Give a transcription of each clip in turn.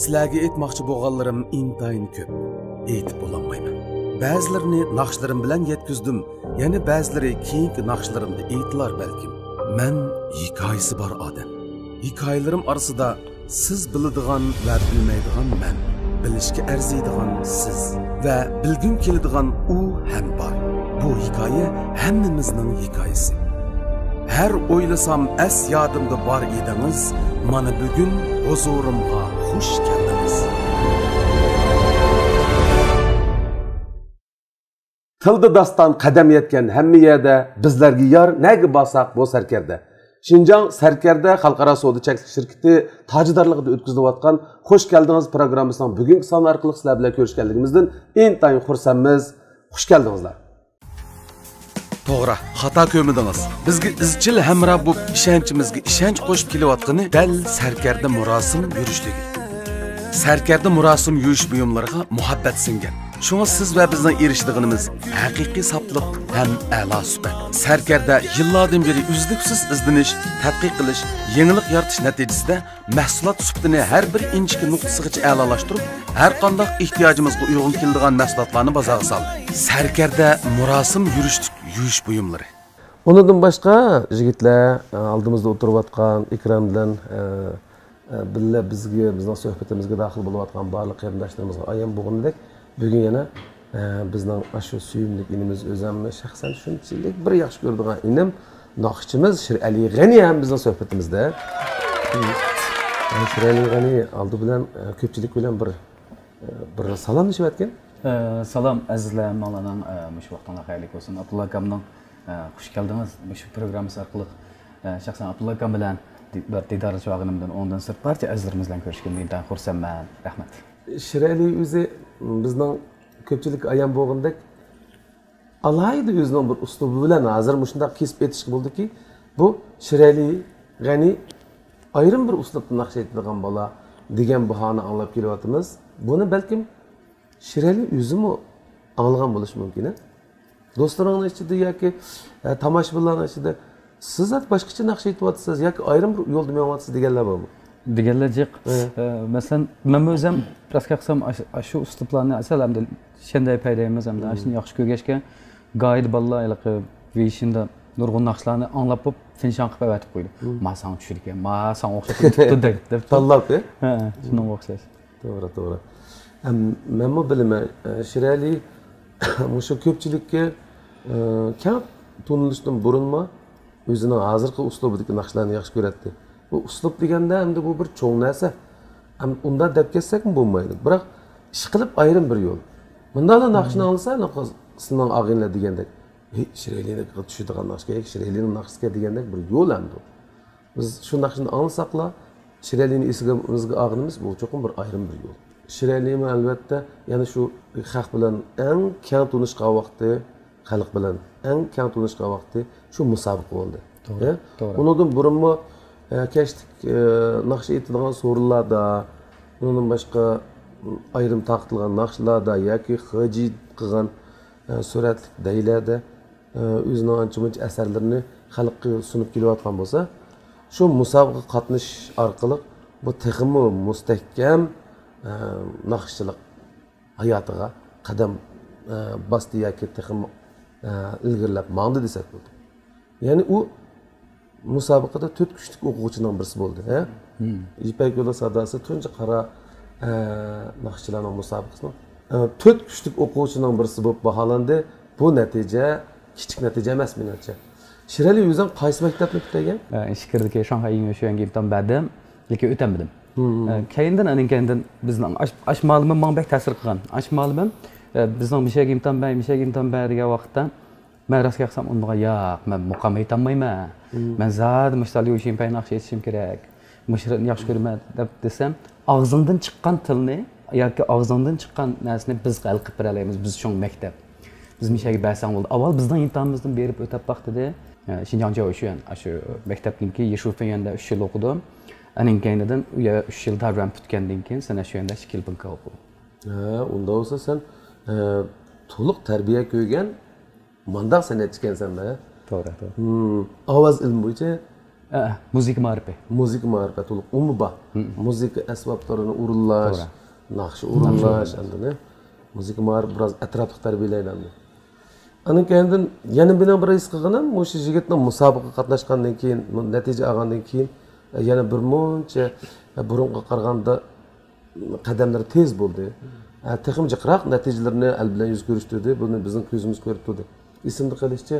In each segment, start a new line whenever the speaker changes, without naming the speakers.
Sizlarga aytmoqchi bo'lganlarim intayin ko'p. Aytib bo'lolmayman. Ba'zilarini naqshlarim bilan yetkizdim, yana ba'zilari keyingi naqshlarimda aytlar balkim. Men hikoyasi bor odam. Hikoyalarim orasida siz biladigan va bilmaydigan men, bilishga arziydigan siz va bilgim keladigan u ham bor. Bu hikoya hammamizning hikoyasi. Her o'ylasam as yodimda bor edingiz, mana bugun huzurimga xush keldingiz. Tilda dastan qadam yetgan hamma yerda bizlarga yor nega borsaq bu sarkarda. Şinjan Sarkarda Xalqaro savdo cheklanish shirkati tajidorligida o'tkazilayotgan xush keldingiz programmasining bugungi soni orqali sizlar bilan ko'rishganligimizdan intayin xursandmiz. Xush keldingizlar. To'g'ri, xato ko'midingiz. Bizga izchil hamroh bo'lib ishonchimizga ishonch qo'shib kelayotgani dal Sarkarda murosim yurishligi. Sarkarda murosim yurish buyumlariga muhabbat singan. Şuna siz ve bizden eriştiğimiz haqiqiy saflık hem a'lo suhbat. Sarkarda yıllardan beri uzluksiz izlanish, tadqiq qilish, yangilik yaratish natijasida mahsulot suhbatini har bir inchki nuqtasigacha a'lolashtirib, har qanday ehtiyojimizga uyg'un keladigan mahsulotlarni bozorga soldi. Sarkarda murosim yurish buyumlari.
Ondan başqa yigitlar oldimizda o'tirayotgan ekran bilan billa bizning suhbatimizga daxil bo'layotgan barliq qarindoshlarimizga ayon bo'lgandek bugün yana bizning shu suyimli inimiz o'zimni shaxsan shunchalik bir yaxshi ko'radigan inim naqshchimiz Shirali G'ani ham bizning suhbatimizda. Shirali G'ani oldi bilan ko'pchilik bilan bir salomlashib o'tgan.
Salom azizlar, malaning mush vaqtingiz xayrli bo'lsin. Abdulla akamning xush keldingiz. Shu programmasi orqali shaxsan Abdulla akam bilan bir didorlash vaqtimdan ondan sirt barcha azizlarimiz bilan ko'rishganimdan xursandman. Rahmat.
Shirali o'zi bizning ko'pchilik ayon bo'lgandek alayda o'zining bir uslubi bilan hozir shunday kesib aytishga bo'ldiki, bu Shirali G'ani ayrim bir uslubda naqsh etadigan bola degan bahoni anglab kelyapmiz. Buni balkim Shirali o'zimi anglagan bo'lishi mumkin. Do'stlaringning ichida yoki tomoshabinlarning ichida siz boshqacha naqsh etyapsiz yoki ayrim bir yo'lda menyapsiz deganlar bormi?
Diğerlecek, mesela ben özüm biraz kaksam şu üsluplarını asalamda şenday paydayımız hem de aşın yaxşı kögeşken gayet balla ilaqı ve işinde nurgun naqşlarını anlap bu finşan qıp əvətib qoydu. Ma sana düşürük ya, ma sana oxşap tutdu deyip.
Tallap ya?
He, şundan oxşayız.
Doğru. Ben bu bilime Shirali şu köpçülükке kam tunuluşdan burunma özünün hazırki uslubidagi naqshlarni yaxshi ko'radi. Bu uslub deganda endi bu bir cho'ng narsa. Undan deb ketsak bo'lmaydi. Biroq ish qilib ayrim bir yo'l. Bundan naqshni olsa, sizning og'inglar degandek, Shiraliga tushadigan naqshga, Shiralining naqshga degandek bir yo'l endi. Biz shu naqshni olsaqla, Shiralining esigimizga og'inimiz bu cho'qim bir ayrim bir yo'l. Shiralini albatta, yana shu xalq bilan eng keng tunishgan vaqti, xalq bilan eng keng tunishgan vaqti shu musobaqa bo'ldi. To'g'ri. Undan burunmi keştik naqsh etadigan so'rinlarda, bundan boshqa ayrim taqtilgan naqshlarda yoki hijid qilgan suratlik daylarda o'zining ancha-muncha asarlarini xalqqa sunib kelayotgan bo'lsa, shu musobaqa qatnash orqali bu texmi mustahkam naqshchilik hayotiga qadam bosdi yoki texmi ilgirlab mandi desak bo'ladi. Ya'ni u musobaqada 4 kuchlik o'quvchining birisi bo'ldi, ha? İpek yo'li sadasi tunji qara naqshchilarning musobaqasida 4 kuchlik o'quvchining birisi bo'lib baholandi. Bu natija kichik natija emas menimcha. Shirali o'zing qaysi maktabni bitirgan?
Ishkirdagi Shanghai Universitetiga imtihon berdim, lekin o'tamadim. Keyindan bizning ash ma'lumot menga bek ta'sir qilgan. Ash ma'lumot bizning mishaga imtihon bergan vaqtda ben rastga qilsam unga yo'q, men muqam aytolmayman. Men zad mushtal yo'shim pay naqsh etishim kerak. Mushrini yaxshi ko'raman deb desam, og'zimdan chiqqan tilni yoki og'zimdan chiqqan narsani biz hal qilib beralaymiz. Biz shu maktab. Biz mishaga bersam bo'ldi. Avval bizning imtihonimizdan berib o'tib vaqtida Xinjiang Jiaoshuan shu maktabniki Yeshufayanda 3 yil o'qidim. Aning keyinidan u 3 yil davram tutgandan keyin sana shu yerda 2 yil bunqa o'qidim.
Unda bo'lsa sen to'liq tarbiya ko'rgan mandaq san'atchi ekansan-da.
To'g'ri.
Ovoz ilmi bo'yicha
Müzik marifi.
Müzik marifati to'liq umuba. Müzik asboblarini urullash, naqshi urullash, endi müzik marif biroz atrofli tarbiyalanadi. Aning keyin yana bilan bir his qilganim, o'sha yigitning musobaqa qatnashgandan keyin, natija olgandan keyin yana bir muncha burunga qaraganda qadamlar tez bo'ldi. Texim jiqroq natijalarni al bilan yuz ko'rishtirdi. Buni bizning ko'zimiz ko'rib turdi. Esimda qolishicha,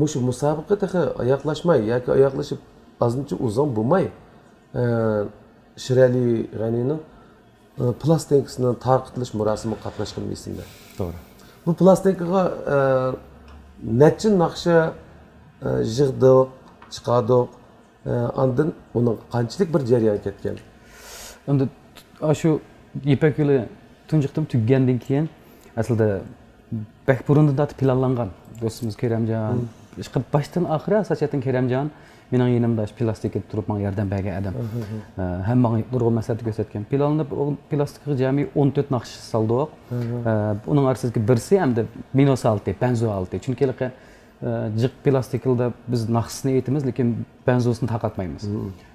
mushu musobaqa tehi oyoqlashmay yoki oyoqlashib azmuncha uzun bo'lmay, Shirali G'aniyning plastinkasini tarqitilish murosimiga qatnashgan esimda.
To'g'ri.
Bu plastinkaga necha naqsha yig'di, chiqadi. Ondan uning qanchalik bir jarayon ketgan.
Endi shu Ipak yo'li tunjiqdim tuggandan keyin aslida bak burundan tortib planlangan do'stimiz Keramjon, boshdan oxiri asosan Keramjon mening yonimda plastikka turib menga yordam bergan odam. Hammaga nurg'un maslahat ko'rsatgan. Planlanib plastikga jami 14 naqsh soldik. Uning orasiga birsi hamda minus 6, benzo 6. Chunki jiq plastikda biz naqsni aytamiz, lekin benzosini taqatmaymiz.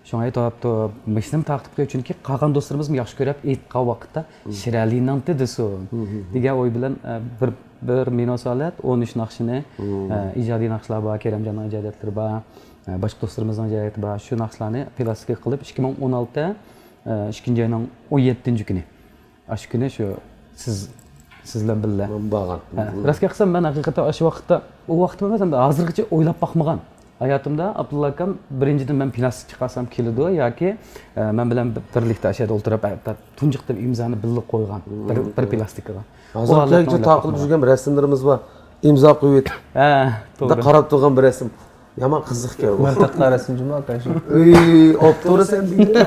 Shunga aytibdi, mishnim taqib qo'y chunki qolgan do'stlarimiz yaxshi ko'rib aytgan vaqtda Shiralining desu degan o'y bilan bir minus 13 naqshini ijodiy naqshlar bor, Keramjonning ijodiyatlari bor. Başqa do'stlarimizning ijodiyati bor. Shu naqshlarni plastikga qilib 2016 2 oyning 17 kuni. Shu kuni shu sizlar birga
Bağlan.
Rastga qilsam men haqiqatan shu vaqtda u vaqtda emas, hozirgacha o'ylab boqmagan. Hayotimda Abdulla akam birinchidan men plastik chiqarsam keladi yoki men bilan birlikda ashada o'tirib tunjiqdan imzoni birga qo'ygan bir plastikga.
Hozirgacha taqilib yurgan rasmlarimiz bor. Imzo qo'yib. To'g'ri. Qarab turgan bir rasm. Yaman qiziqkan.
Martaqqa rasm juma akashi.
Opto'ra sen deydi.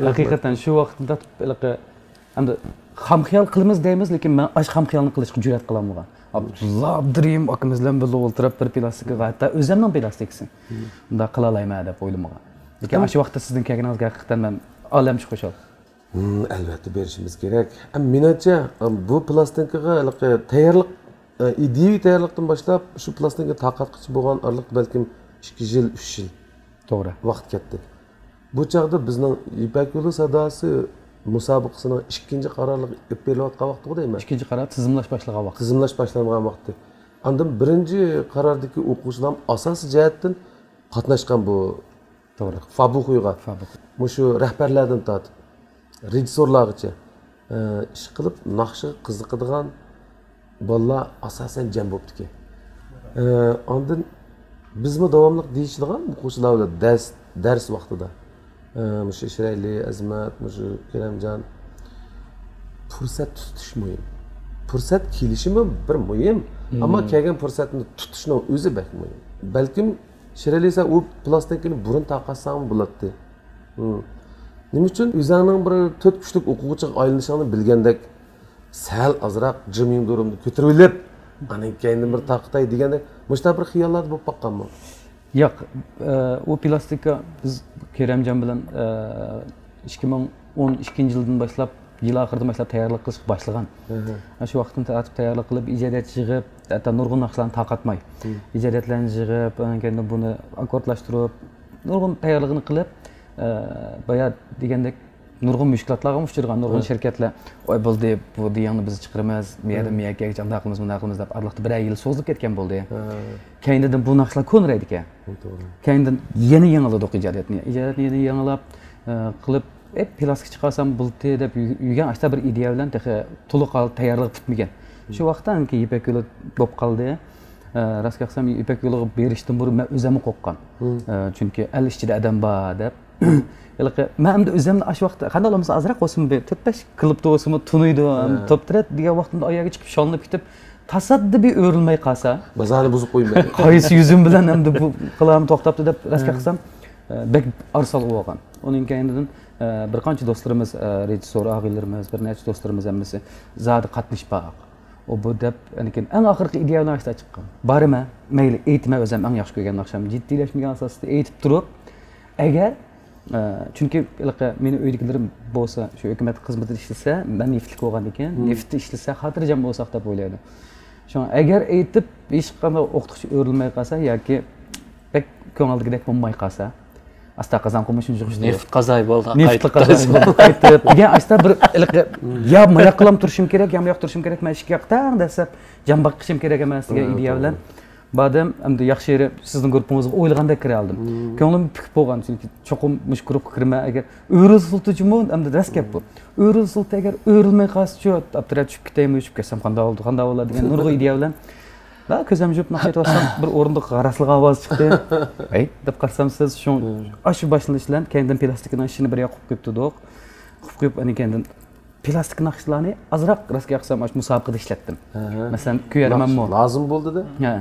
Haqiqatan shu vaqtda endi ham xiyol qilamiz deymiz, lekin men ash ham xiyolni qilishga jur'at qilolmagan. Abdulla Abdurim akamiz bilan birga o'tirib bir plastikka hatto o'zimning plastiksin. Unda qila olmayman deb o'ylamagan. Lekin shu vaqtda sizning kelganingizga haqiqatan men olamchi xushal.
Albatta berishimiz kerak. Menimcha bu plastinkaga tayyorlik ideaviy tayyorlikdan boshlab shu plastinka taqatqich bo'lgan orliq balkim 2 yil, 3 yil.
To'g'ri.
Vaqt ketdi. Bu chaqda bizning Ipak yo'li sadosi musobaqasining ikkinchi qarorlik berilayotgan vaqti deyman.
Ikkinchi qaror tizimlash boshlagan vaqt.
Tizimlash boshlangan vaqti. Andan birinchi qarordagi o'quvchilar asosiy jihatdan qatnashgan bu.
To'g'ri.
Fabuquyga. Mushu rahbarlardan tortib rejissorlargacha ish qilib naqshi qiziqadigan bolalar asosan jam bo'libdi. Ondan bizmi davomli deyishadigan o'quvchilar bilan dars vaqtida mushu Shirali, Azmat, mushu Keramjon fursat tutish muhim. Fursat kelishimi bir muhim, ammo kelgan fursatni tutishning o'zi bak muhim. Balkim Shirali esa u plastinkani burun taqatsam bo'ladi. Nima uchun o'zingning bir 4 kuchlik o'quvchiga aylanishingni bilgandek sal azroq jimim durumni ko'tarib, aning keyin bir taqtay deganda mushta bir xiyollar bo'lib qoqqanmi?
Yo'q, u plastika biz Keramjon bilan 2012-yildan boshlab, yil oxiridan boshlab tayyorlik qilish boshlagan. Shu vaqtdan tortib tayyorlik qilib, ijodiyat yig'ib, hatto nurg'un naqshlarni taqatmay, ijodiyatlarni yig'ib, keyin buni akkordlashtirib, nurg'un tayyorligini qilib, boya degandek nurg'un mushkulotlarga uchragan nurg'un shirkatlar "Voy bo'ldi, bu deyani biz chiqiramiz, bu yerda miyakka qanday qilamiz, bunday qilamiz" deb arliqda bir yil so'zilib ketgan bo'ldi. Keyindan bu naqshlar ko'nraydi ekan. Keyindan yana yangiladik ijodiyatni. Ijodiyatni yana yangilab qilib, plastik chiqarsam bo'ldi deb yurgan ashta bir ideya bilan to'liq tayyorlik bitmagan. Shu vaqtdan keyin Ipak yo'li bo'lib qoldi. Rastga qilsam Ipak yo'liga berishdan burun men o'zim qo'rqqan. Chunki al ichida odam bor deb men o'zimni shu vaqtda qanday bo'lmasa azroq o'sim 4-5 klubda o'sim tunuydi, toptirat degan vaqtimda oyoqqa chiqib sholinib ketib, tasaddibiy o'rilmay qolsa,
bazani buzib qo'ymaydi.
Qaysi yuzim bilan endi bu qilam to'xtabdi deb rastga qilsam, bek arsal bo'lgan. Uning keyinidan bir qancha do'stlarimiz, rejissor og'aylarimiz, bir necha do'stlarimiz hammasi zodi qatnashmoq. O bu deb, lekin eng oxirgi ideyalar ashta chiqqan. Borma, mayli aytma o'zim eng yaxshi ko'rgan naqsham jiddiylashmagan asosda aytib turib, agar chunki meni uydagilarim bo'lsa, shu hukumat xizmatida ishlasa, men neftlik bo'lgan ekan, neftda ishlasa, xotirjam bo'lsaq deb o'ylaydi. Shunga agar aytib hech qanday o'qituvchi o'rilmay qolsa yoki bek ko'ngildagidek bo'lmay qolsa, asta qazan qilmish shuncha qilishdi.
Neft qazay bo'ldi.
Neft qazan bo'ldi. Qaytib. Degan asta bir ya moyoq qilam turishim kerak, ya moyoq turishim kerak, men ishga tang desab, jambaq qilishim kerak emas degan ideya bilan badam endi yaxshi yeri sizning guruhingizga o'ylaganda kira oldim. Ko'nglim pikib bo'lgan, chunki cho'qim mush guruhga kirma agar o'rilsultichimi endi rast gap bu. O'rilsulti agar o'rilmay qolsa-chi, abtirab tushib ketaymi, tushib ketsam qanday bo'ladi degan nurg'u ideya bilan va ko'zim yumib naqaytib bir o'rindiq g'arasliq ovoz chiqdi. Ey, deb qarsam siz shu boshlanishdan keyin plastikning ishini bir yoqib qo'yibdi-doq. Qilib qo'yib ana keyin plastik naqshlarni azroq rasga qilsam shu musobaqada ishlatdim. Masalan, kuyarmanmi?
Lozim bo'ldi-da.
Ha,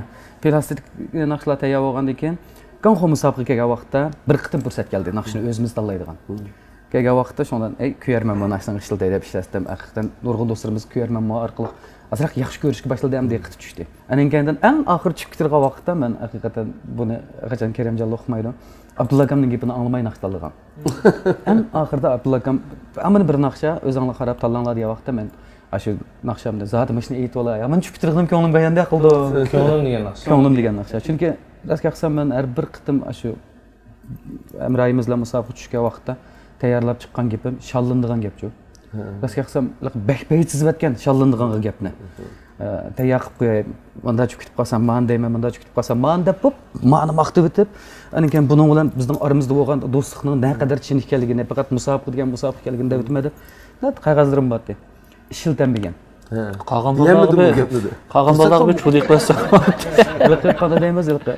plastik naqshlar tayyor bo'lgandan keyin qanqa musobaqaga kelgan vaqtda bir qitim fursat keldi, naqshni o'zimiz tanlaydigan. Kelgan vaqtda shundan ey kuyarmanmi naqshni ishlatay deb ishlatdim. Haqiqatan nurg'un do'stlarimiz kuyarmanmi orqali azroq yaxshi ko'rishga boshladi ham deyqib tushdi. Anan keyin eng oxir chiqib ketgan vaqtda men haqiqatan buni qachon Kerimjonlar o'qimaydi. Abdulla akamning gapini anglamay naqsh tanlagan. Eng oxirda Abdulla akam amini bir naqsha o'zinglar qarab tanlanglar degan vaqtda men shu naqshamda zoti mashina aytib olay. Men tushib ketdim ko'nglim bayanda qildi.
Ko'nglim degan naqsh.
Ko'nglim degan naqsha. Chunki rasga qilsam men har bir qitim shu amrayimizlar musobaqa tushgan vaqtda tayyorlab chiqqan gapim shallindigan gapchu. Rasga qilsam bakbayt chizib shallindigan gapni. Tayyor qilib qo'yay. Manda tushib ketib qolsam, men deyman, manda tushib ketib qolsam, men deb ma'ni maqtab o'tib, aniken buning bilan bizning oramizda bo'lgan do'stlikning naqadar chin ekanligini, faqat musobaqa degan musobaqa ekanligini deb o'tmadi. Qog'ozlarim bor edi. Ishiltanmagan.
Qolgan bolalarga cho'lik qilsa.
Liqib qada deymiz, liqib.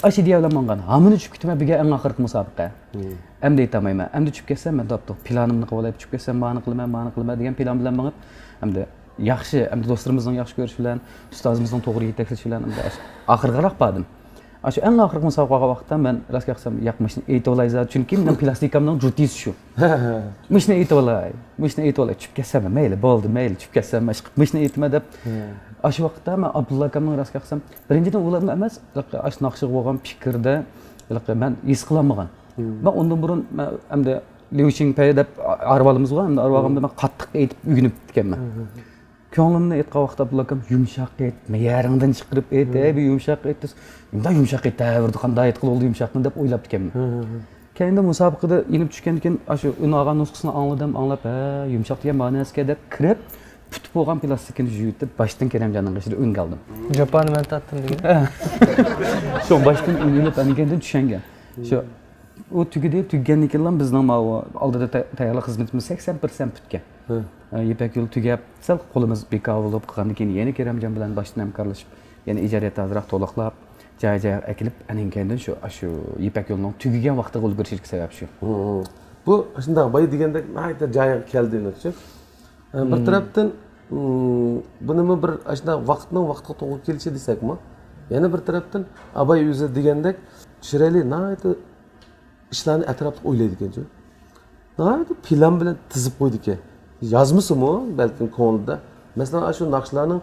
Ash ideya bilan mangan. Hamini tushib ketma biga eng oxirgi musobaqa. Endi aytamayman. Endi tushib ketsam, men topdi. Planimni qilib olib tushib ketsam, ma'ni qilaman degan plan bilan mangib, endi yaxshi, endi do'stlarimizning yaxshi ko'rish bilan, ustozimizning to'g'ri yetaklash bilan endi oxirgaroq bordim. Shu eng oxirgi musobaqa vaqtida men rasga qilsam, yoqmishni aytib olayza, chunki men plastikamning jutisi shu. Mishni aytib olay, tushib ketsam, mayli, bo'ldi, mayli, tushib ketsam, mishni aytma deb. Shu vaqtda men Abdulla akamning rasga qilsam, birinchidan ularni emas, shu naqshga bo'lgan fikrda men his qilolmagan. Men undan burun endi Liu Xingpei deb arvalimiz bor, endi arvag'imda men qattiq aytib uyg'unib ketganman. Ko'nglimni aytgan vaqtda Abdulla akam yumshoq ayt, meyaringdan chiqarib ayt, bir yumshoq aytdingiz. Unda yumshoq aytaverdi, qanday aytib qildi yumshoqni deb o'ylab ketganman. Keyin musobaqada inib tushgandan keyin shu unog'an nusxasini anglab, yumshoq degan ma'nosiga deb kirib, putib bo'lgan plastikni yutib, boshdan Kerimjonning qishida o'ng oldim.
Japan men tatdim degan.
Shu boshdan o'ngilib, anikendan tushangan. Shu u tugagandan keyin bizning oldida tayyorlik xizmatimiz 80% bitgan. Ipak yo'l tugab, sal qo'limiz bekor bo'lib qolgandan keyin yana Kerimjon bilan boshdan hamkorlashib, yana ijodiyatni azroq to'liqlab, joy akilib, anan keyin shu Ipak yo'lning tugagan vaqtida ulgurishlik sabab shu.
Bu shunday boy degandek mayda joyiga keldi-chi. Bir tarafdan buni bir shunday vaqtga to'g'ri kelishi desakmi, yana bir tarafdan Abay o'zi degandek Shirali nayda ishlarni atrofda o'ylaydi ekan-chi. Nayda plan bilan tizib qo'ydi ekan. Yazmışımı belki konuda. Mesela şu naqshlarning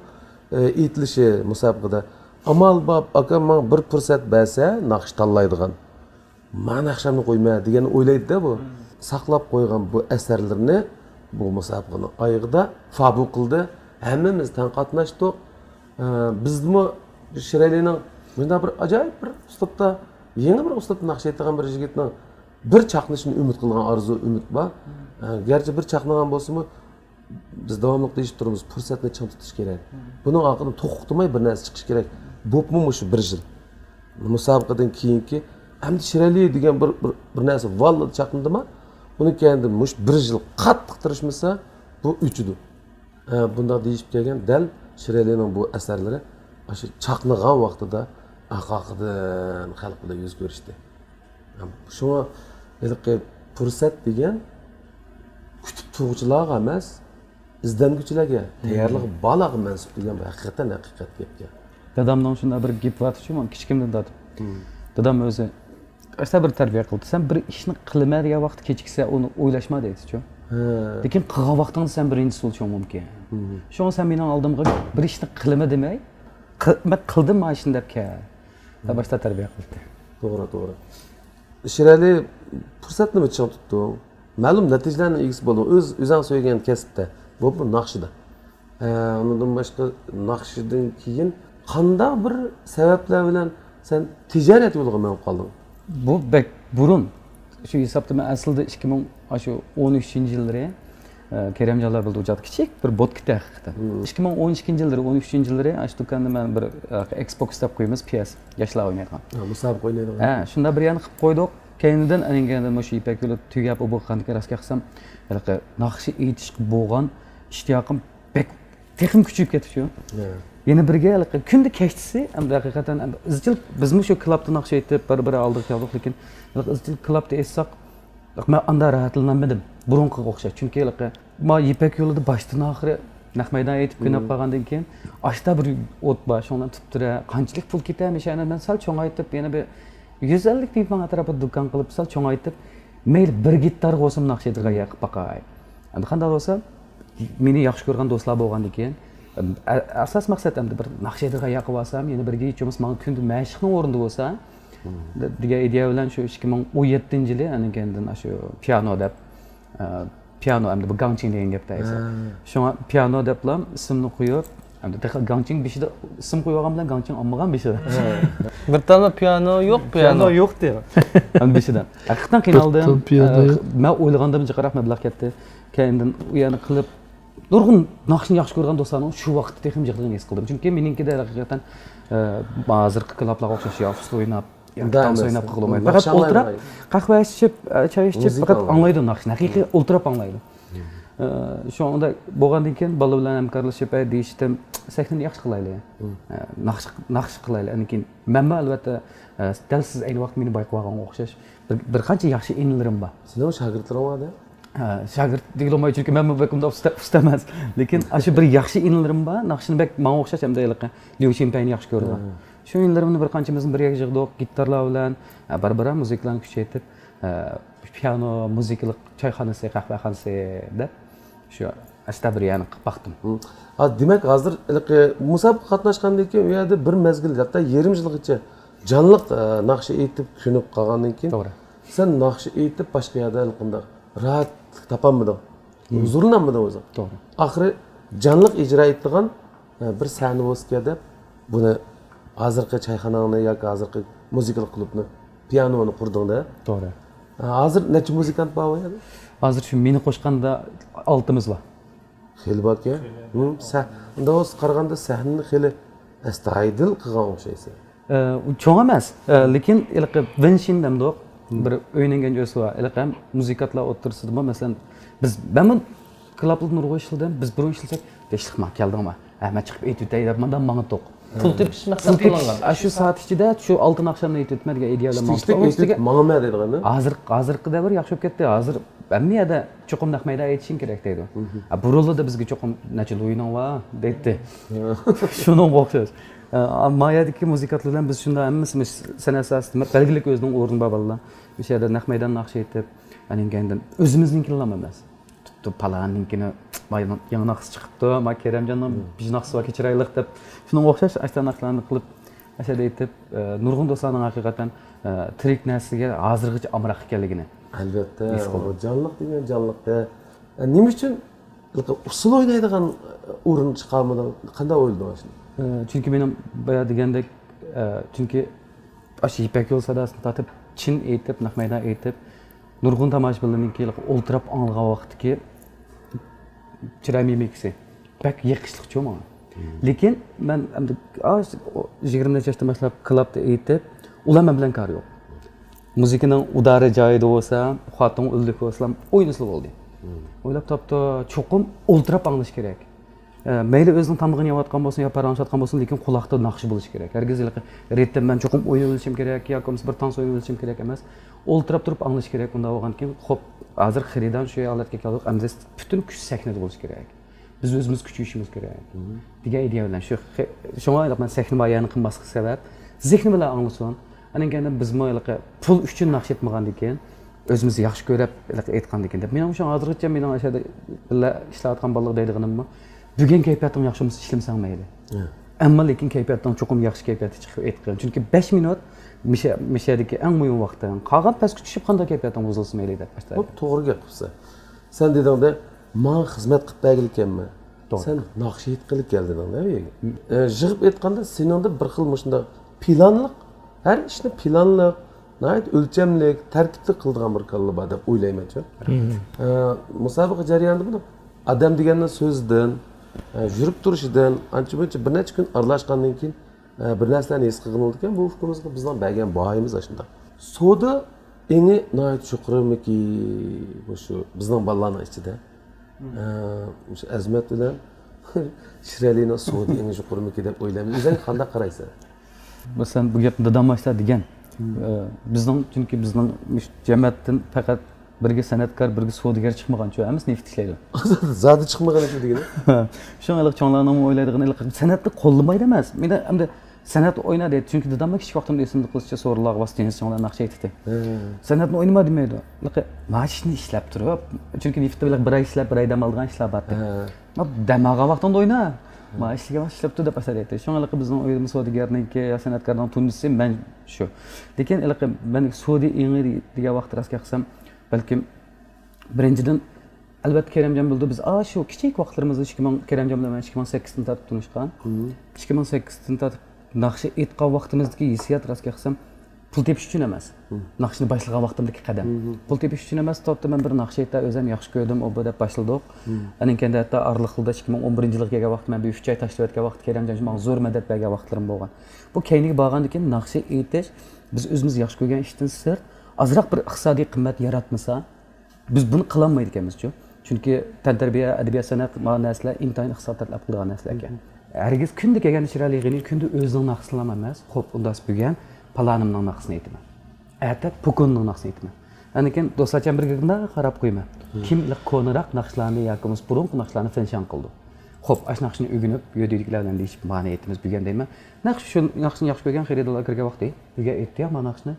aytilishi musobaqada amal bab akam bir fursat bersa naqsh tanlaydigan. Men naqshamni qo'yma degan o'ylaydi-da bu. Saqlab qo'ygan bu asarlarni bu musobaqaning oyig'ida fabu qildi. Hammamiz tan qatnashdik. Bizmi Shiralining bunda bir ajoyib bir uslubda, yangi bir uslubda naqsh aytgan bir yigitning bir chaqnishini umid qilgan orzu umid bor. Gerçi bir chaqnagan bo'lsa-mu, biz davomli deyib turamiz, fursatni ching tutish kerak. Buning orqadan to'xtamay bir narsa chiqish kerak. Bo'pmi shu 1 yil. Musobaqadan keyingi hamda Shirali degan bir narsa vallahi chaqnadimi? Uni keyin mush 1 yil qattiq tirishmasa, bu 3-dir. Bunda deyib kelgan dal Shiralining bu asarlari shu chaqnagan vaqtida aqoqidan xalqida yuz ko'rishdi. Shuna ilqi fursat degan kutib turuvchilarga emas, izlanguchilarga tayyorlik bolaga mansub degan haqiqatan haqiqat gapga.
Dadamdan shunday bir gap bor-chi, men kichkimdan tatib. Dadam o'zi ashta bir tarbiya qildi. Sen bir ishni qilma degan vaqt kechiksa, uni o'ylashma deydi-chi. Lekin qilgan vaqtingda sen birinchi bo'lishing mumkin. Shuni sen mening oldimga bir ishni qilma demay, men qildim mana shuni deb kel. Boshda tarbiya qildi.
To'g'ri. Shirali fursatni ching tutdi. Ma'lum natijalarni egasi bo'ldi. O'zing so'ygan kasbda, bu naqshida. Undan boshqa naqshidan keyin qanday bir sabablar bilan sen tijorat yo'liga menib qolding?
Bu burun şu hesapta ben aslında 2013 yılları Keremcanlar bildi ucad kichik bir bot kiti haqiqatan 2012 yillar 13 yillar ash do'konda men bir Xbox istab qo'yamiz PS yoshlar o'ynaydigan
musobaqa o'ynaydigan
ha shunda bir yana qilib qo'ydik keyindan aninganda shu ipak yo'li tugab bo'lgandan rostga qilsam naqshi aytishga bo'lgan ishtiyoqim texim kuchayib ketibdi yana birga kunda kechasi haqiqatan izchil bizmi shu klubda naqsh aytib bir oldik keldik lekin izchil klubda aytsak men anda rahatlanmadim burunqiga o'xshash chunki ma ipak yo'lida boshdan oxiri naq maydon aytib kunab qolgandan keyin ashta bir o't bor shundan tutib qanchalik pul ketamish anadan sal cho'ngaytib yana bir 150 ming atrofida do'kon qilib sal cho'ngaytib mayli bir gittar bo'lsin naqshidga yoqib boqay endi qanday bo'lsa meni yaxshi ko'rgan do'stlar bo'lgandan keyin asos maqsad endi bir naqshidga yoqib olsam yana birga ikkalamiz mana kunda mashqni o'rnida bo'lsa degan ideya bilan shu 2017 yili anaqandan shu piano deb piano endi bu gangching degan gapda aytsa shunga piano deb bilan ismni qo'yib endi gangching beshida ism qo'yib olgan bilan gangching olmagan beshida
Bir tane piyano yo'q, piyano
yo'q deyman endi beshidan haqiqatan qiynaldim men o'ylaganimcha qarab mablag' ketdi keyindan u yana qilib nurg'un naqshni yaxshi ko'rgan do'stlarni shu vaqtda texnik jihatdan his qildim chunki meninkida haqiqatan hozirgi klublarga o'xshash ofisda o'ynab dans o'ynab qilolmaydi faqat o'ltirib qahva ichib choy ichib faqat anglaydi naqshni haqiqiy o'ltirib anglaydi shu unda bo'lgandan keyin bola bilan hamkorlashib deyishdim sahnani yaxshi qilaylik naqsh qilaylik andan keyin manba albatta dal siz ayni vaqt meni bayqab olganga o'xshash bir qancha yaxshi inlarim bor
sizlar shogirdlaring borda
shogird deyilmaydi chunki men bekumda usta emas lekin shu bir yaxshi inlarim bor naqshni bek menga o'xshash hamda Liu Xiaopingni yaxshi ko'raman shu inlarimni bir qanchamizni birga yig'dik gitarlar bilan bir muzikalarni kuchaytirib piano muzikalik choyxonasi qahvaxonasi deb shu asta bir yana qilib baqdim
demak hozir musobaqa qatnashgandan keyin u yerda bir mezgil hatto yarim yilgacha jonliq naqshi aytib ko'nib qolgandan keyin
to'g'ri
sen naqshi aytib boshqa yerda qanday rahat topolmading huzurlanmading o'zi
to'g'ri
oxiri jonliq ijro etadigan bir sahna bo'lsa deb buni hozirgi choyxonani yoki hozirgi muzikalik klubni pianoni qurdingda
to'g'ri
hozir necha muzikant bor bu yerda
hozir shu meni qo'shganda 6 bor
xeli bor ekan unda o'zi qaraganda sahnani xeli astoydil qilgan o'xshaysan
cho'ng emas lekin vinshin demdoq bir o'ynagan joysi bor ham muzikantlar o'tirsidimi masalan ben bu klubni nurg'u ishildim biz bir ishlasak beshliqma keldingmi man chiqib aytib o'tay deb mendan manga to'q
pul tepish maqsad qilingan
shu soat ichida shu 6 naqshani aytib o'tmadigan ideyalar
manga deydigan
hozirgi davr yaxshi bo'lib ketdi hozir hammada cho'qim naqmayda aytishing kerak deydi burulida bizga cho'qim necha o'yining bor deydi shunga o'xshash mayadagi muzikantlar bilan biz shunda hammamiz sana asosida belgilik o'zining o'rni bor bolalar o'sha yerda naqmaydan naqsh aytib aninganda o'zimizninkini emas palaninkini yangi naqsh chiqibdi ma Keremjondan biz naqsh va kechiraylik deb shunga o'xshash ashta naqshlarni qilib ashada aytib nurg'un do'stlarning haqiqatan tirik narsaga hozirgacha amroq ekanligini
albatta jonliq degan jonliqda nima uchun usul o'ynaydigan o'rin chiqarmadi qanday o'ylading shuni
chunki mening boya degandek chunki shu ipak yo'l sadosini tatib chin aytib naqmaydan aytib nurg'un tomoshabinlarniki o'ltirib anglagan vaqtiki chiraymimikisi bak yiqishliq cho'ma lekin men 20 necha yoshdan boshlab klubda aytib ular men bilan kar yo'q muzikaning udari joyida bo'lsa xotin o'ldik bo'lsa o'ynaslik bo'ldi o'ylab topdi cho'qim o'ltirib anglash kerak mayli o'zining tamog'ini yeyotgan bo'lsin yo paranjatgan bo'lsin lekin quloqda naqshi bo'lishi kerak hargiz ritm man cho'qim o'ynab olishim kerak yoki bir tons o'ynab olishim kerak emas o'ltirib turib anglash kerak bunday bo'lgandan keyin xo'p hozir xiridan shu holatga keldik endi butun kuch sahnada bo'lishi kerak biz o'zimiz kuchayishimiz kerak degan ideya bilan shunga men sahna bayoni qilmaslik sabab zehni bilan anglasin anaqanda biz pul uchun naqsh etmagandan keyin o'zimizni yaxshi ko'rib aytgandan keyin deb men o'sha hozirgacha mening o'shada birga ishlayotgan bolalar deydiganim bugun kayfiyatim yaxshi bo'lsa ishlamsang mayli ammo lekin kayfiyatdan cho'qim yaxshi kayfiyatga chiqib aytgan chunki 5 minut mishadagi eng muhim vaqtda qolgan pastga tushib qanday kayfiyatim buzilsa mayli deb boshladi
to'g'ri gap qilsa sen dedingda man xizmat qilib berganman sen naqsh qilib kelding yig'ib aytganda seningda bir xil shunda planliq har ishni planliq nəhayət ölçəmlik, tərtibli qıldığı bir qıllı var deb o'ylayman. Musobaqa jarayonida buni odam degandan so'zdan, yurib turishidan, ancha-muncha bir necha kun aralashgandan keyin bir narsani his qilgan ekan, bu fikrimizga bizning bergan bahoyimiz shunday. Savdo eni nəhayət shukrmiki shu bizning bolalarning ichida. O'sha Azmat bilan Shiralining savdo eni shukrmiki deb o'ylayman. O'zing qanday qaraysan?
Masalan, bu gapni dadam aytsa degan. Bizning chunki bizning jamiyatdan faqat birga san'atkor, birga savdogar chiqmagancha hammasi neft ishlaydi.
Zodi chiqmagan ekan degani.
Shuningdek cho'nglarning o'ylaydigan san'atni qo'llamaydi emas. Menda hamda san'at o'yna deydi. Chunki dadam kichik vaqtimda esimda qilishcha so'rlar vositasi cho'nglar naqsh aytdi. San'atni o'ynama demaydi. Mashishni ishlab turib, chunki neftda bilan bir oy ishlab, bir oy dam olgan ishlar bor. Dam olgan vaqtda o'yna. Maaşlığa başlayıp da pasar etti. Şu an bizden oyun savdogarniki ya sanatkardan tunisi ben şu. Lekin ben savdo eni diye vaqt rastga qilsam, balkim birinchidan albatta Kerimjon bo'ldi. Biz shu kichik vaqtlarimizda Kerimjon bilan 2008 dan tortib tunishgan. 2008 dan tortib naqsh aytgan vaqtimizdagi hissiyat rastga qilsam, pul tepish uchun emas. Naqshni boshlagan vaqtimdagi qadam. Pul tepish uchun emas, topdim men bir naqsh aytda o'zim yaxshi ko'rdim, u deb boshladik. Anin kenda hatto Arliqda 2011-yilga kelgan vaqt men 3 oy tashlayotgan vaqt Kerimjon menga zo'r madad bergan vaqtlarim bo'lgan. Bu keyingi borgandan keyin naqsh aytish biz o'zimiz yaxshi ko'rgan ishdan sir azroq bir iqtisodiy qimmat yaratmasa, biz buni qila olmaydi ekanmiz-ku. Chunki tantarbiya, adabiyot, san'at narsalar intayin iqtisod talab qilgan narsalar ekan. Hargiz kunda kelgan Shiraligini kunda o'zining naqslanma emas, xo'p, undas bo'lgan planimning naqsini aytaman. Ayta pukunning naqsini aytaman. Anikin do'stlarcha birga qarab qo'yman. Kimlar ko'nroq naqshlarni yoki burungi naqshlarni finishan qildi. Xo'p, ash naqshni o'rganib, yo'diyliklar bilan deyishib, ma'ni aytimiz bilgan deyman. Naqsh shu naqshni yaxshi ko'rgan xaridorlar kirgan vaqtda, birga aytdi, "Men naqshni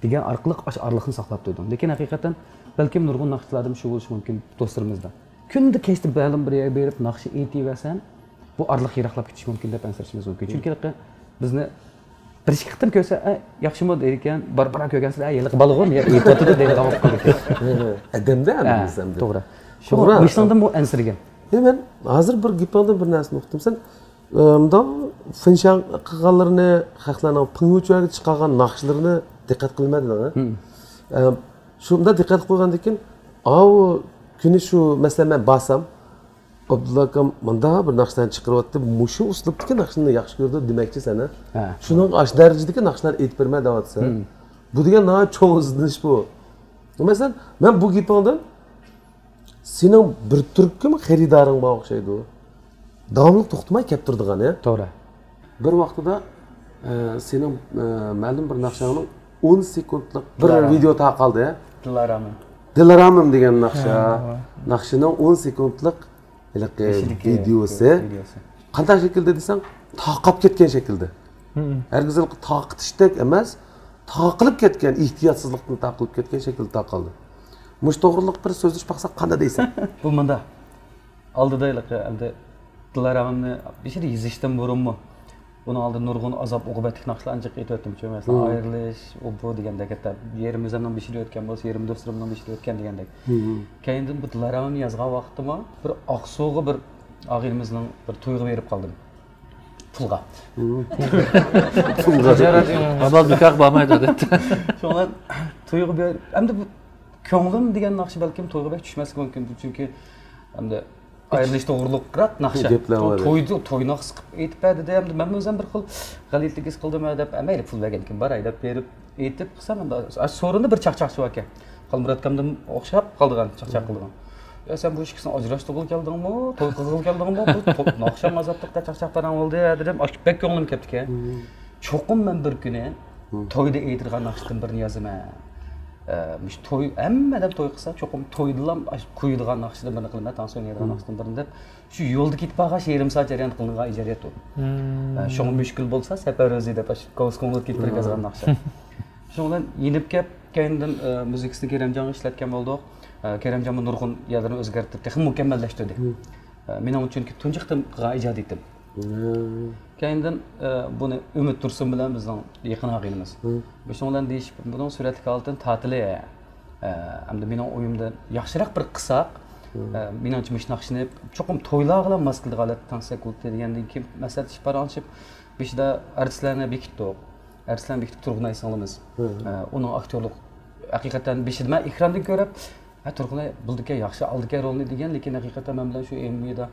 degan orqali arliqni saqlab turdim." Lekin haqiqatan balkim nurg'un naqshlardan shu bo'lishi mumkin do'stlarimizda. Kunda kechda bilan bir yerga berib naqshni aytib bu arliq yiroqlab ketish mumkin deb ansirishimiz mumkin. Chunki bizni bir ikki qitim ko'rsa, yaxshimi deydi ekan, bir ko'rgansizlar, yiliq balig'im, aytadi deydi javob qildi.
Adamda bizam.
To'g'ri. Shu ishlardan bu ansirgan.
Men hozir bir gapingdan bir narsani uqdim. Sen bundoq finshan qilganlarini, xalqlarning pinguchlarga chiqargan naqshlarini diqqat qilmadinglar. Shunda diqqat qo'ygandan keyin, kuni shu masalan men basam Abdullah akam manda bir naqshdan chiqaryapti. Mushu uslubdagi naqshni yaxshi ko'rdi demakchi sana. Shuning ash darajadagi naqshlar aytib berma deyapti. Bu degan nima cho'ng izdinish bu. Masalan, men bu gapingdan sening bir turkum xaridoring bor o'xshaydi. Davomli to'xtamay kelib turdigan,
To'g'ri.
Bir vaqtida sening ma'lum bir naqshangning 10 sekundlik bir video tarqaldi. Dilaramim degan naqsha. Naqshining 10 sekundlik videosi qanday shaklda desang, taqab ketgan shaklda. Hargiz taqitishdak emas, taqilib ketgan, ehtiyotsizlikdan taqilib ketgan shaklda taqaldi. Mush to'g'riliq bir so'zlish baqsa qanday deysan?
Bu menda oldida endi dilaramimni bir şey yezishdan burunmi? Buni oldin nurg'un azob uqubatli naqshlarni aytayotdim. Masalan, ayrilish, bu degandek katta yerimizdan bishirayotgan bo'lsa, yerim do'stlarimdan bishirayotgan degandek. Keyindan bu dilaramimni yozgan vaqtimda bir oqso'g'i bir og'ilimizning bir tuyg'u berib qoldim. Pulga.
Babal bekaq bo'lmaydi dedi.
Shundan tuyg'u berib, endi bu ko'nglim degan naqsh balkim tuyg'uga tushmasligi mumkin. Chunki endi ayrilish to'g'riliqroq naqsha. To'y naqsh qilib aytib berdi endi men o'zim bir xil g'alitlik his qildim deb, mayli pul bergan ekan, baray deb berib aytib qilsam endi so'rinda bir chaqchaq shu ekan. Qalmurat akamdan o'xshab qoldigan, chaqchaq qilgan. Sen bu ishni ajrashtirib keldingmi? To'y qilib keldingmi? Bu naqsha mazobda chaqchaqdan oldi dedim. Bek ko'nglim ketdi-ku. Cho'qim men bir kuni to'yda aytirgan naqshdan birini yozaman. To'y hammadan to'y qilsa cho'qim to'ydilam qo'yadigan naqshdan birini qilaman, tansiyon yedigan naqshdan birini deb shu yo'lda ketib qolgan yerim soat jarayon qilingan ijariyat u. Shunga mushkul bo'lsa safar o'zi deb ko'ngil ketib turgan naqsha. Shundan yenib kelib keyindan muzikasini Kerimjonga ishlatgan bo'ldik. Kerimjon nurg'un yerlarni o'zgartirib, texnik mukammallashtirdik. Men uchun tunji qitim qilgan ijod etdim. Keyindan buni Umid Tursun bilan bizning yaqin og'ayimiz. Shundan deyishib, bundan suratga oldim ta'tili. Hamda mening o'yimda yaxshiroq bir qilsak, menimcha mush naqshni cho'qim to'ylar bilan maskilda g'alat tansak bo'lib degandan keyin maslahat ish baranishib, beshida artistlarni bekitdik. Arslan Bektik Turg'unay singilimiz. Uning aktyorlik haqiqatan beshidma ekrandan ko'rib, ha Turg'unay buldika yaxshi aldika rolni degan, lekin haqiqatan men bilan shu MVda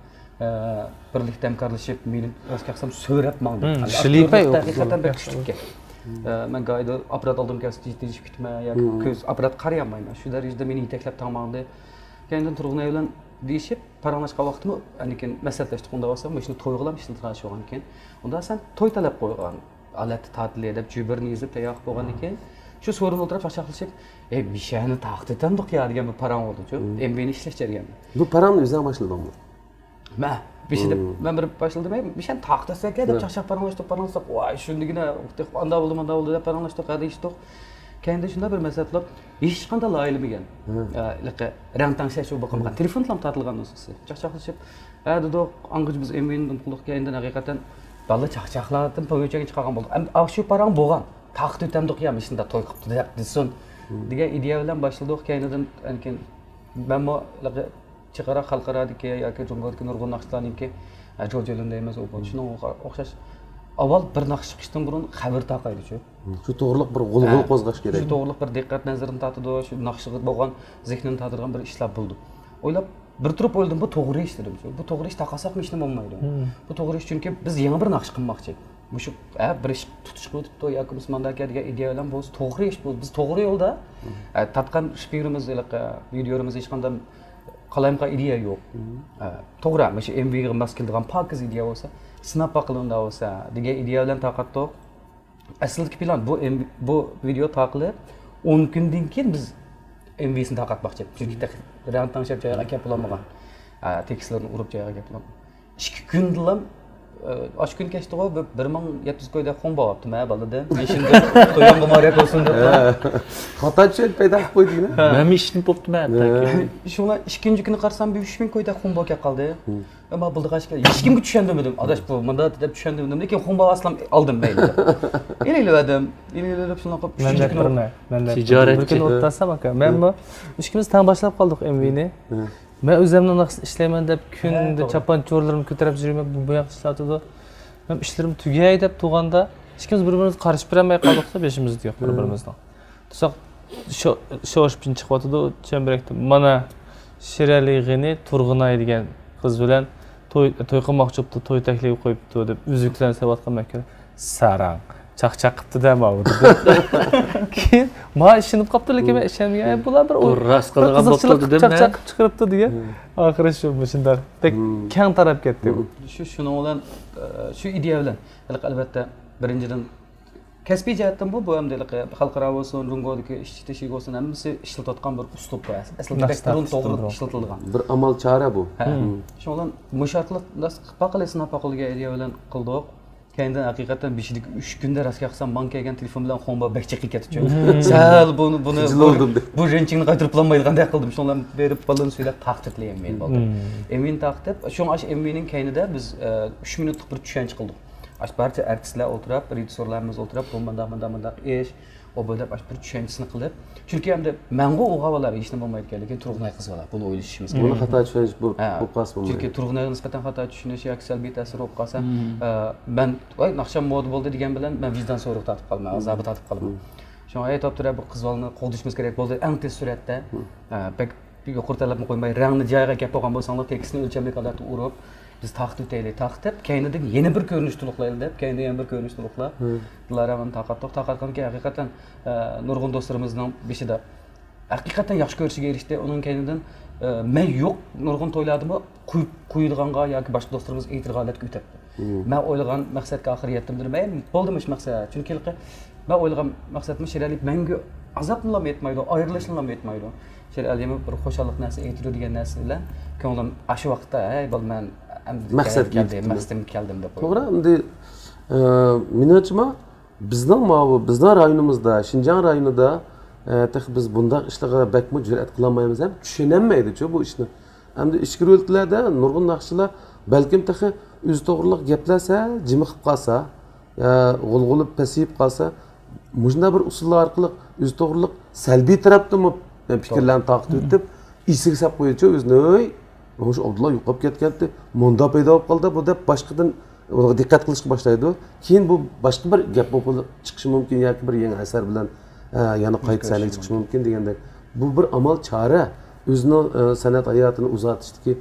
birlikda hamkorlashib, meni rostga qilsam so'rab mangdi.
Shilipay
haqiqatan bir kuchlikka. Men gayda apparat oldim kasdi tejib kutma yoki ko'z apparat qarayamayman. Shu darajada meni yetaklab tagmangdi. Keyin Turg'unay bilan deyishib, paranglashgan vaqtimi, lekin maslahatlashdik unda bo'lsa, ishni to'y qilib ishlatib olgan ekan. Unda sen to'y talab qo'ygan. Alat ta'til edib, jibirni yezib tayyor bo'lgandan keyin shu so'rini o'tirib chaqchaqlashib, mishani taqt etamdiq ya degan bir parang oldi-ku. MVni ishlash jarayoni.
Bu parangni o'zidan boshladingmi?
Ma, beshida men bir boshladim, mishani taqt etsak deb chaqchaq paranglashdik, voy shundigina anda bo'ldi deb paranglashdik, deyishdik. Keyin shunda bir maslahatlab, hech qanday loyilmagan. Rangtangsha shu boqilgan. Telefon bilan tortilgan o'zisi. Chaqchaqlashib, dedi, ang'ij biz MVni qildik, keyin haqiqatan balla chaqchaqladim, to'ychaga chiqqan bo'ldi. Shu parang bo'lgan. Taqt etamdiq ya ishda to'y qilibdi deb desin. degan ideya bilan boshladik. Keyin men bu chiqara xalqaradagi yoki Jumhuriyatga nurg'un naqshlarniki jo'jalinda emas u bo'lishi. Shunga o'xshash avval bir naqsh chiqishdan burun xabar taqaydi-ku.
Shu to'g'riliq bir g'ulg'ul qo'zg'ash kerak.
Shu to'g'riliq bir diqqat nazarini tatidi, shu naqshga bo'lgan zehnini tatirgan bir ishlar bo'ldi. O'ylab bir turib o'yladim, bu to'g'ri ish dedim. Bu to'g'ri ish taqasaqmi ishni bo'lmaydi. Bu to'g'ri ish chunki biz yangi bir naqsh qilmoqchi. Shu bir ish tutishga o'tibdi yoki Usmondagi degan ideya bilan bu to'g'ri ish, bu biz to'g'ri yo'lda tatgan shpirimiz videolarimiz hech qanday qalamqa ideya yo'q. To'g'ri, shu MVga mos keladigan pokiz ideya bo'lsa, sinab baqilanda bo'lsa degan ideya bilan taqatdik. Asli plan bu video taqilib 10 kundan keyin biz MV'sini taqatmoqchi. Chunki rangtanshab joyga kelib bo'lmagan. Tekstlarni urib joyga kelib bo'lmagan. 2 kundan aç gün keçdi o 1700 koyda xon bağıptı mə baladan. Şimdi toyan qamariya olsun deb.
Xata çet payda qilib qo'ydingmi?
Men ishni bo'pti men.
Shuna ikkinchi kuni qarsam 3000 koyda xon bo'ga qoldi. Ama bulduğaşka hiç kimga tushundim. Adaş bu manda deb tushundim, lekin xon bağ aslam aldım mayli. Eleyledim. Eleyledim shuna qilib
tijoratchi.
Bir kun o'ttasam aka. Men bu ishimiz tan boshlab qoldik MVni. Ben özlemden işleymen dep künde çapan çorlarımı kötürüp жүрüme bu yoqda ishlatıdı. Ben işlerim tugay dep tuğanda hechkimiz bir-birimizni qarshi biramay qoldiqsa beşimiz yo'q bir-birimizdan. Tusoq sho'sh bin chiqyapti chambarakda. Mana Shiraligini Turg'unay degan qiz bilan to'y qilmoqchi bo'libdi, to'y taklif qo'yibdi deb uzuklarni sayotgan makka. Sarang chaqchaq qilibdi-da mavud. Keyin ma ishinib qopdi, lekin men ishonmagan. Bular bir
ras qilgan bo'pti dedim.
Chaqchaq chiqiribdi degan. Oxiri shu shunday. Bek keng tarab ketdi.
Shuning bilan shu ideya bilan albatta birinchidan kasbiy jihatdan bu hamda xalqaro bo'lsin, Rungodagi ishchi bo'lsin, hammasi ishlatayotgan bir uslub bu. Aslida bektarun to'g'ri ishlatilgan.
Bir amal chora bu.
Shuning bilan mushartliq paqilesini paqilga ideya bilan qildik. Keyin haqiqatan beshidik 3 kunda rasga qilsam banka kelgan telefon bilan xomba bekchiqi ketdi. Sal buni bu renchingni qaytirib olmaydiganday qildim. Shundan berib balon suylab taqtirlayman bo'ldi. Emin taqtib, shu MVning keyinida biz 3 minutlik bir tushuncha qildik. Barcha artistlar o'tirib, rejissyorlarimiz o'tirib, bundan ish, o bo'lib bir tushunchisini qilib, chunki hamda menga o havolar hech nima bo'lmaydi, lekin Turg'unay qiz bola buni o'ylashimiz kerak.
Buni xato tushunish bu qas bo'lmaydi.
Chunki Turg'unayga nisbatan xato tushunish yoki salbiy ta'sir bo'lib qolsa, men voy naqsham mod bo'ldi degan bilan men vijdon so'roq tatib qolman, azobi tatib qolaman. Shunga aytib turib bu qiz bolani qo'dishimiz kerak bo'ldi. Eng tez suratda yuqortalab qo'ymay rangni joyiga kelib qolgan bo'lsanglar, tekstni o'lchamli holatda urib biz taqt o'taylik, taqtib, keyinida yana bir ko'rinish to'liqlaylik deb, keyinda yana bir ko'rinish to'liqlab, ularni taqatganki haqiqatan nurg'un do'stlarimizning beshida haqiqatan yaxshi ko'rishiga erishdi. Uning keyinidan men yo'q nurg'un to'yladimi qo'yilganga yoki boshqa do'stlarimiz aytilganlarga o'tibdi. Men o'ylagan maqsadga oxir yetdim dedim. Bo'ldimish maqsad. Chunki men o'ylagan maqsadim Shiralik menga azoblanib yetmaydi, ayrilishlanib yetmaydi. Shiralik bir xo'shalik narsa aytdi degan narsa bilan ko'nglim shu vaqtda men maqsadga keldim deb.
To'g'ri, endi menimcha bizning rayonimizda, Shinjang rayonida biz bunday ishlarga bakmo jur'at qila olmaymiz ham, tushunolmaydi-ku bu ishni. Endi ichki yo'llarda nurg'un naqshlar balkim taxi o'z to'g'riliq gaplasa, jimi qilib qolsa, g'ulg'ulib pasayib qolsa, mujna bir usullar orqali o'z to'g'riliq salbiy tarafdan fikrlarni taqdim etib, isiga solib qo'yichi o'zini Abdullah yo'qolib ketgandi, munda paydo bo'lib qoldi, bu deb boshqadan ularga diqqat qilishga boshlaydi. Keyin bu boshqa bir gap bo'lib chiqishi mumkin yoki bir yangi asar bilan yana qayta sahnaga chiqishi mumkin degandek. Bu bir amal chora. O'zining san'at hayotini uzatishdagi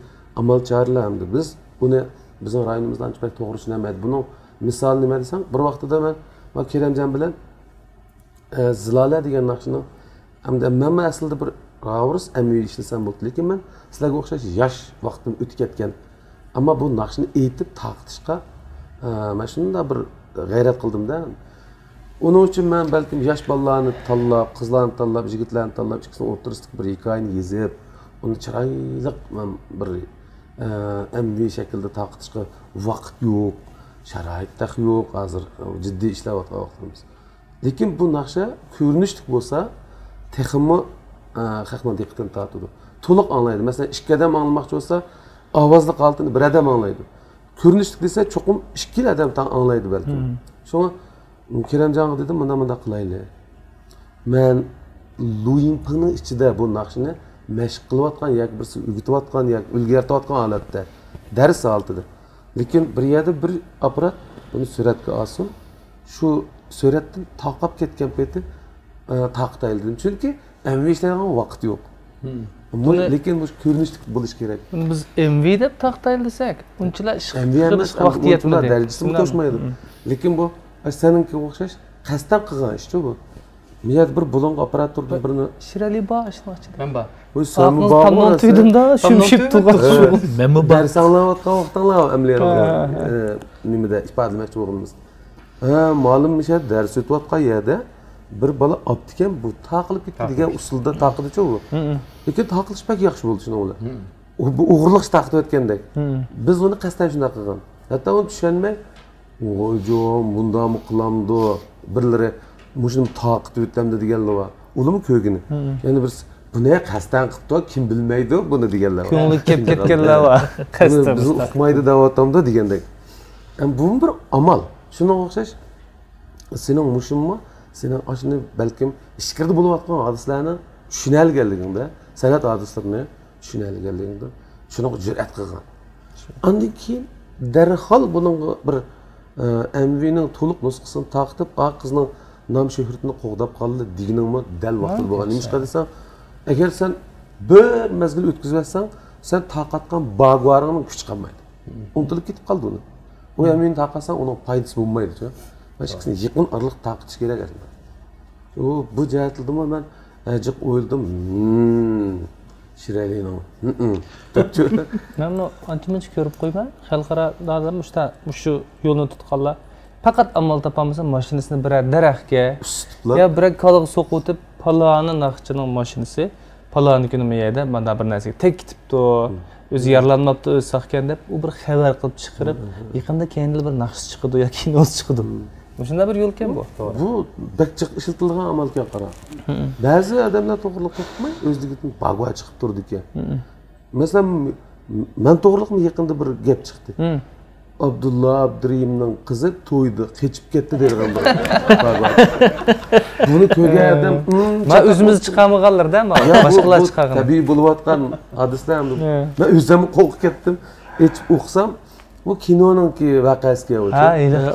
amal choralar hamda biz buni bizning rayonimizda ancha payt to'g'ri tushunmaydi. Buning misoli nima desam, bir vaqtida men Keramjon bilan Zilola degan naqshni hamda men aslida bir Ravrus əmniyi işləsəm bo'ldi, lekin men sizlarga o'xshash yosh vaqtim o'tib ketgan. Ammo bu naqshni aytib taqtishga men shunda bir g'ayrat qildim-da. Uning uchun men balkim yosh bolalarni tanlab, qizlarni tanlab, yigitlarni tanlab, ikkisini o'rtasidagi bir hikoyani yozib, uni chiroyli men bir əmniy shaklda taqtishga vaqt yo'q, sharoit yo'q, hozir jiddiy ishlayotgan vaqtimiz. Lekin bu naqsha ko'rinishlik bo'lsa, texmi xalqning diqqatini tortadi. To'liq anglaydi. Masalan, ikki odam anglamoqchi bo'lsa, ovozli qaltini bir odam anglaydi. Ko'rinishlik desa, cho'qim ikki odam anglaydi balki. Shunga Keramjonga dedim, mana qilaylik. Men Luyimpingning ichida bu naqshni mashq qilayotgan yoki birisi o'rgatayotgan yoki o'rgatayotgan holatda dars oltida. Lekin bir yerda bir apparat buni suratga olsin. Shu suratdan taqab ketgan payti taqtayildim. Chunki MV ishlaydigan vaqt yo'q. Lekin bu ko'rinishlik bo'lish kerak.
Buni biz MV deb taqtayilsak, unchalar ish qilish vaqti yetmaydi.
Darajasi to'shmaydi. Lekin bu seninki o'xshash qasddan qilgan ish bu. Miyat bir bulong operatorni birini
Shirali bor ishmoqchi.
Men bor.
Bu sonu bor.
Tamam tuydimda, shumshib turgan shu.
Men bu
dars anglayotgan vaqtlar amliyatga nimada ifodalamoqchi bo'lganmiz. Ma'lum ish dars o'tayotgan yerda bir bola optikan bu taqilib ketdi degan usulda taqidi-ku bu. Lekin taqilish pek yaxshi bo'ldi shuni ular. Bu o'g'irlik taqib o'tgandek. Biz uni qasddan shunday qilgan. Hatto uni tushunmay, "Voyjon, bundami qilamdi?" birlari mushuni taqib o'tdimdi deganlar bor. Ularmi ko'gini. Ya'ni bir buni qasddan qilibdi, kim bilmaydi buni deganlar bor.
Ko'ngli kelib ketganlar bor. Qasddan.
Biz uqmaydi da'vatamda degandek. Bu bir amal. Shunga o'xshash sening mushimmi sening oshini balkim ishqirda bo'layotgan hadislarni tushunalganligingda, san'at hadislarini tushunalganligingda shuni jur'at qilgan. Undan keyin darhol buning bir MVning to'liq nusxasini taqib, a qizning nom shuhratini qo'g'dab qoldi deganingmi dal vaqtida bo'lgan. Nima desam, agar sen bir mazgil o'tkazvasan, sen taqatgan bag'varingning kuchi qolmaydi. Unutilib ketib qoldi uni. Bu MVni taqasan, uning foydasi bo'lmaydi-ku. Başkasını yıkın arılık takıtış gerek aslında. Bu cihetildimi ben acık oyuldum. Şireliğin o.
Ben bunu anca-muncha ko'rib qo'yman. Xalqarolarda shu yo'lni tutganlar faqat amal topamasa mashinasini birar daraxtga yo birar kolaga so'qib o'tib, paloni naqchining mashinasi palonikini meyada mana bir narsaga tekitibdi. O'zi yaralanmabdi, o'zi saqkan deb u bir xabar qilib chiqarib, yaqinda keyinli bir naqsh chiqadi yoki kino chiqadi. Shunda bir yo'l ekan bu.
Bu bakchiq ishlatilgan amalga qarab. Ba'zi odamlar to'g'rilik qilmay o'zligini bag'va chiqib turdi ekan. Masalan, men to'g'rilikmi yaqinda bir gap chiqdi. Abdulla Abdurayimning qizi to'ydi, qechib ketdi degan bir bag'va. Buni ko'rgan odam,
men o'zimiz chiqamaganlarda, boshqalar chiqargan.
Tabiiy bo'layotgan hadislar ham. Men o'zim qo'rqib ketdim. Echib o'qsam bu kinoningki voqeasiga o'tdi.
Ha,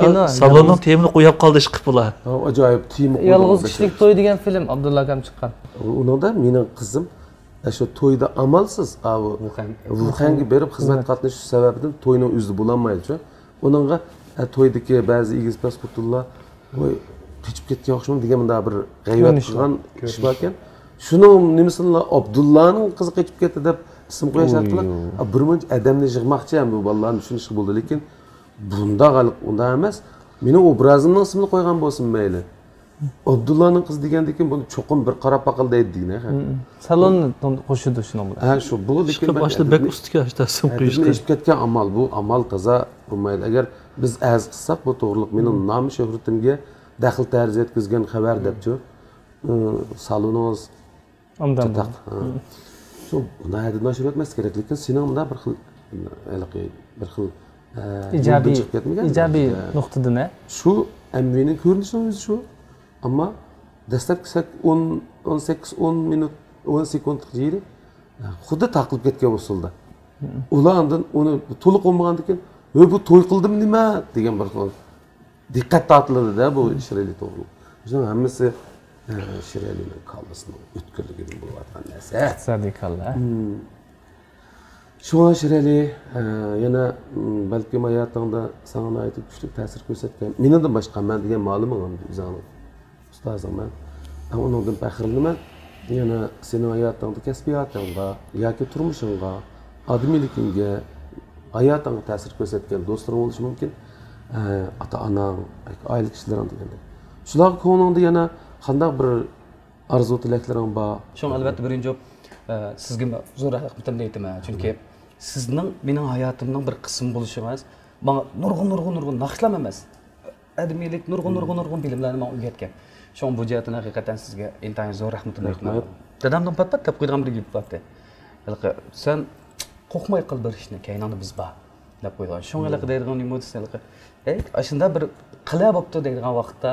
kino.
Salonning temini qo'yib qoldi chiqib bular.
Ajoyib temi.
Yolg'iz kishilik to'y degan film Abdulla akam chiqqan.
Unda mening qizim shu to'yda amalsiz Wuhanga berib xizmat qatnashish sababidan to'yning o'zida bo'lolmaydi-ku. Uningga to'ydagi ba'zi egiz pasportlar voy kechib ketgan o'xshayman degan bunda bir g'ayvat qilgan ish bor ekan. Shuning nimasini Abdullaning qizi kechib ketdi deb ism qo'yishardilar. Bir muncha odamni yig'moqchi ham bu bolalarni tushunishi bo'ldi, lekin bunda g'alib unda emas. Mening obrazimning ismini qo'ygan bo'lsin mayli. Abdullaning qizi degandan keyin buni cho'qim bir qarab baqil deydi degan.
Salonni qo'shidi shuning bilan.
Ha, shu bu lekin
boshida bek ustiga ism qo'yish
kerak. Ishib ketgan amal bu, amal toza bo'lmaydi. Agar biz az qilsak bu to'g'riliq mening nomi shuhratimga daxl tarz yetkazgan xabar debchi. Salonimiz
Ondan
shu bunday nashr etmas kerak, lekin sening bunda bir xil
ijobiy nuqtadan
shu MVning ko'rinishi o'zi shu. Ammo dastlabki 18-10 minut 10 sekundlik yeri xuddi taqilib ketgan usulda. Ulardan uni to'liq olmagandan keyin bu to'y qildim nima degan bir diqqat tortiladi-da bu Shirali to'g'ri. O'shaning hammasi Shiralining kallasini o'tkirligidan bo'layotgan narsa.
iqtisodiy kalla.
Shunga Shirali yana balkim hayotingda sana aytib kuchli ta'sir ko'rsatgan. Mendan boshqa men degan ma'lumim o'zing ustozingman. Onundan faxrlanaman. Yana sening hayotingda kasbiyatingga yoki turmushingga, odamiyligingga, hayotingga ta'sir ko'rsatgan do'stlaring bo'lishi mumkin. Ata-onang, oila kishilaring deganda. Shular ko'nglingda yana qanday bir arzu tilaklaring bor?
Şoň albatta birinji sizga zo'r rahmatimni aytaman. Chunki sizning mening hayotimning bir qismi bo'lishingiz menga nurg'un naqshlam emas. Adamiylik nurg'un bilimlarni menga o'rgatgan. Şoň bu jihatdan haqiqatan sizga intayin zo'r rahmatimni aytaman. Dadamdan pat deb qo'ygan bir gap bor. Sen qo'rqmay qil bir ishni, kaynoni biz bor deb qo'ygan. Şoň deydigan emotsiyalar. Aslında bir qila bo'pti deydigan vaqtda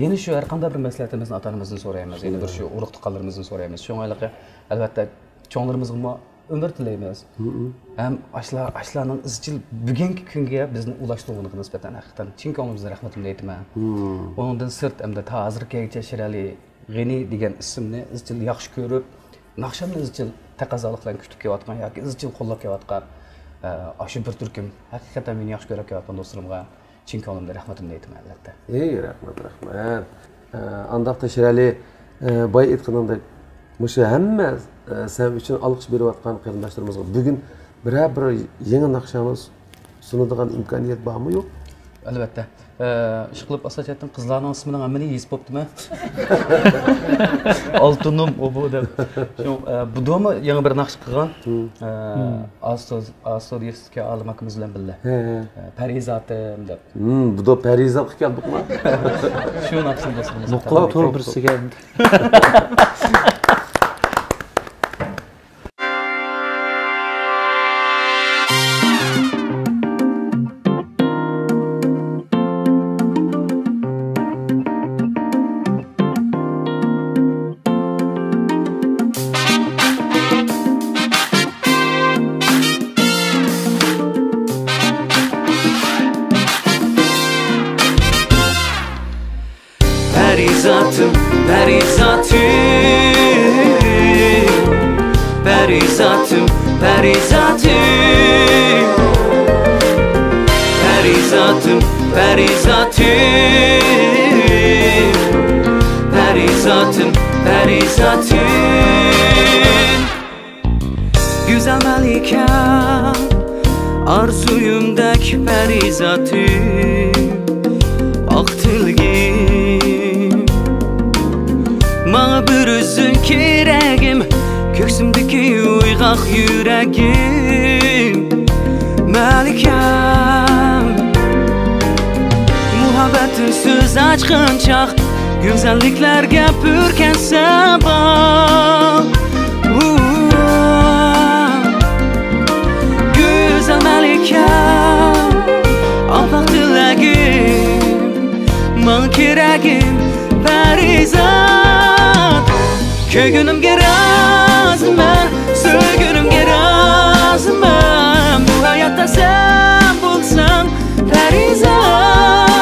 yeni shu har qanday bir maslahatimizni ota-onamizdan so'raymiz, yana bir shu urug' tuqqanlarimizdan so'raymiz. Shunga albatta cho'nglarimizga umr tilaymiz. Ham ashlarning izchil bugungi kunga bizni ulashtirganiga nisbatan haqiqatan chin ko'nglimizdan rahmatimni aytaman. Undan sirt hamda hozirgacha Shirali G'ani degan ismni izchil yaxshi ko'rib, naqshamni izchil taqozoliklarni kutib kelayotgan yoki izchil qo'llab kelayotgan shu bir turkum haqiqatan meni yaxshi ko'rib kelayotgan do'stlarimga chin ko'nglimdan rahmatimni aytaman albatta.
Rahmat. Andaqda Shirali boy aytganingdek, mushu hamma sen uchun olqish berayotgan qarindoshlarimizga bugun bir yangi naqshani sunadigan imkoniyat bormi yo'q?
Albatta. Ishqilib asachatdan qizlarning ismining hammani yezib bo'ptimi? Oltinim o bu deb. Bu do'mi yangi bir naqsh qilgan. Astodiyevskiy olim akamiz bilan birga. Parizatim deb.
Bu da Parizat keldikmi?
Shu naqshni do'stimiz.
Nuqla to'g'ri birisiga.
Güzel melikem, arzuyumdaki perizatim, aktilgim. Bana bir üzün kiregim, köksümdeki uygak yüreğim. Melikem, muhabbetin söz açkınçak, güzelliklerge pürken sabah. Güzel melikem, apak dilagim, man kiregim, perizat. Köyünümge razmen, söygünümge razmen. Bu hayatta sen bulsan perizat.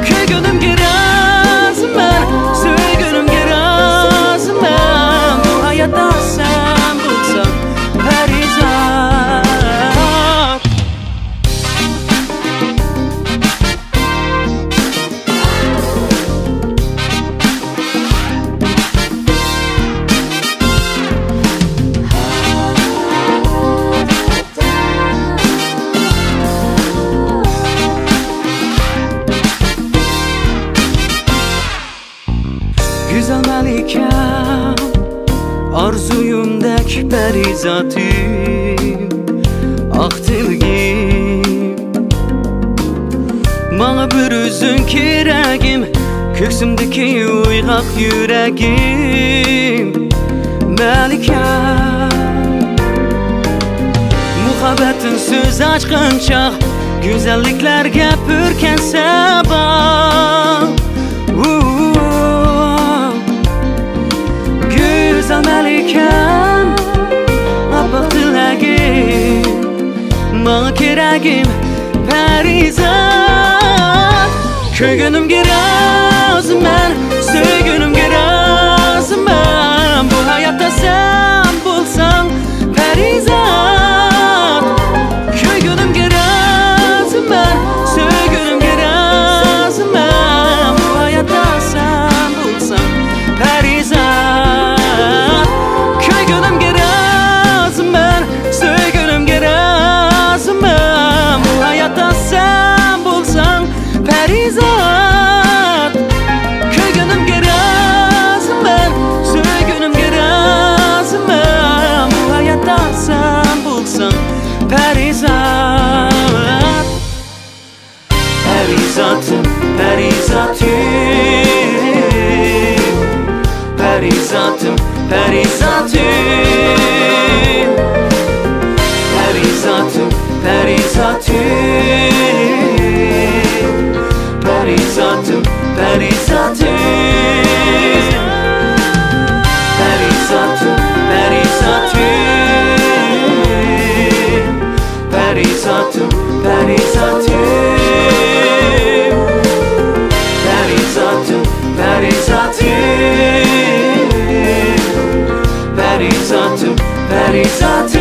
Köyünümge razmen, söygünümge razmen. Bu hayatta sen bulsan perizat. Güzel melikem, arzuyumdaki perizatim, aktilgim. Bana bir üzün kiregim, köksümdeki uygak yüreğim. Melikem, muhabbetin söz açkınça, güzelliklerge pürken sabah. Güzel melikem, apak dilagim, man kiregim, yüreğim perizat. Köyünümge razımman, söygünümge razımman. Bu hayatta sen bulsan perizat. Köyünümge razımman, söygünümge razımman. Bu hayatta sen bulsan perizat. Köyünümge razımman, söygünümge razımman. Bu hayatta sen bulsan perizat. Köyünümge razımman, söygünümge razımman. Bu hayatta sen bulsan perizat. Perizatım, perizatım, perizatım, perizatım, perizatım, perizatım, perizatım, perizatım, perizatım, perizatım, perizatım, perizatım, perizatım, perizatım, perizatım, perizatım.